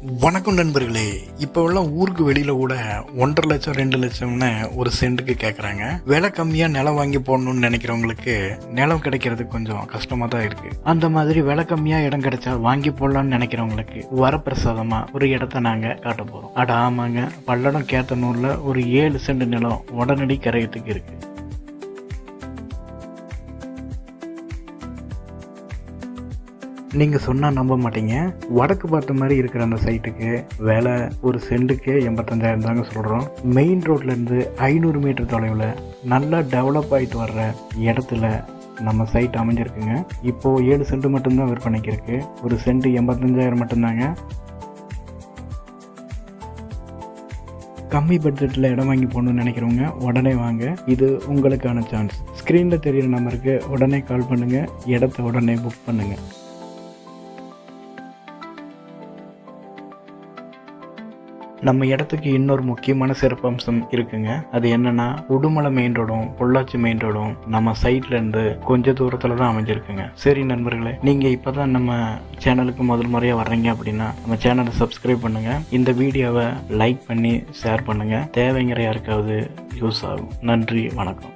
வணக்கம் நண்பர்களே. இப்போ எல்லாம் ஊருக்கு வெளியில கூட 1.5 லட்சம் 2 லட்சம்னு ஒரு சென்ட்டுக்கு கேட்குறாங்க. விலை கம்மியா நிலம் வாங்கி போடணும்னு நினைக்கிறவங்களுக்கு நிலம் கிடைக்கிறது கொஞ்சம் கஷ்டமா தான் இருக்கு. அந்த மாதிரி விலை கம்மியா இடம் கிடைச்சா வாங்கி போடலாம்னு நினைக்கிறவங்களுக்கு வரப்பிரசாதமா ஒரு இடத்த நாங்க காட்ட போறோம். அட ஆமாங்க, பல்லடம் கேத்தனூர்ல ஒரு 7 சென்ட் நிலம் உடனடி கரையத்துக்கு இருக்கு. நீங்கள் சொன்னால் நம்ப மாட்டீங்க. வடக்கு பார்த்த மாதிரி இருக்கிற அந்த சைட்டுக்கு விலை ஒரு சென்ட்டுக்கு 85,000 தாங்க சொல்கிறோம். மெயின் ரோட்லேருந்து 500 மீட்டர் தொலைவில் நல்லா டெவலப் ஆகிட்டு வர்ற இடத்துல நம்ம சைட் அமைஞ்சிருக்குங்க. இப்போது 7 சென்ட் மட்டும்தான் விற்பனைக்கு இருக்குது. ஒரு சென்ட்டு 85,000 மட்டும்தாங்க. கம்மி பட்ஜெட்டில் இடம் வாங்கி போகணுன்னு நினைக்கிறவங்க உடனே வாங்க. இது உங்களுக்கான சான்ஸ். ஸ்க்ரீனில் தெரிகிற நம்பருக்கு உடனே கால் பண்ணுங்கள். இடத்த உடனே புக் பண்ணுங்கள். நம்ம இடத்துக்கு இன்னொரு முக்கியமான சிறப்பம்சம் இருக்குங்க. அது என்னன்னா, உடுமலை மெயின் ரோடும் பொள்ளாச்சி மெயின் ரோடும் நம்ம சைட்ல இருந்து கொஞ்ச தூரத்துல தான் அமைஞ்சிருக்குங்க. சரி நண்பர்களே, நீங்க இப்பதான் நம்ம சேனலுக்கு முதல் முறையா வர்றீங்க அப்படின்னா நம்ம சேனலை சப்ஸ்கிரைப் பண்ணுங்க. இந்த வீடியோவை லைக் பண்ணி ஷேர் பண்ணுங்க. தேவைங்கிற யாருக்காவது யூஸ் ஆகும். நன்றி, வணக்கம்.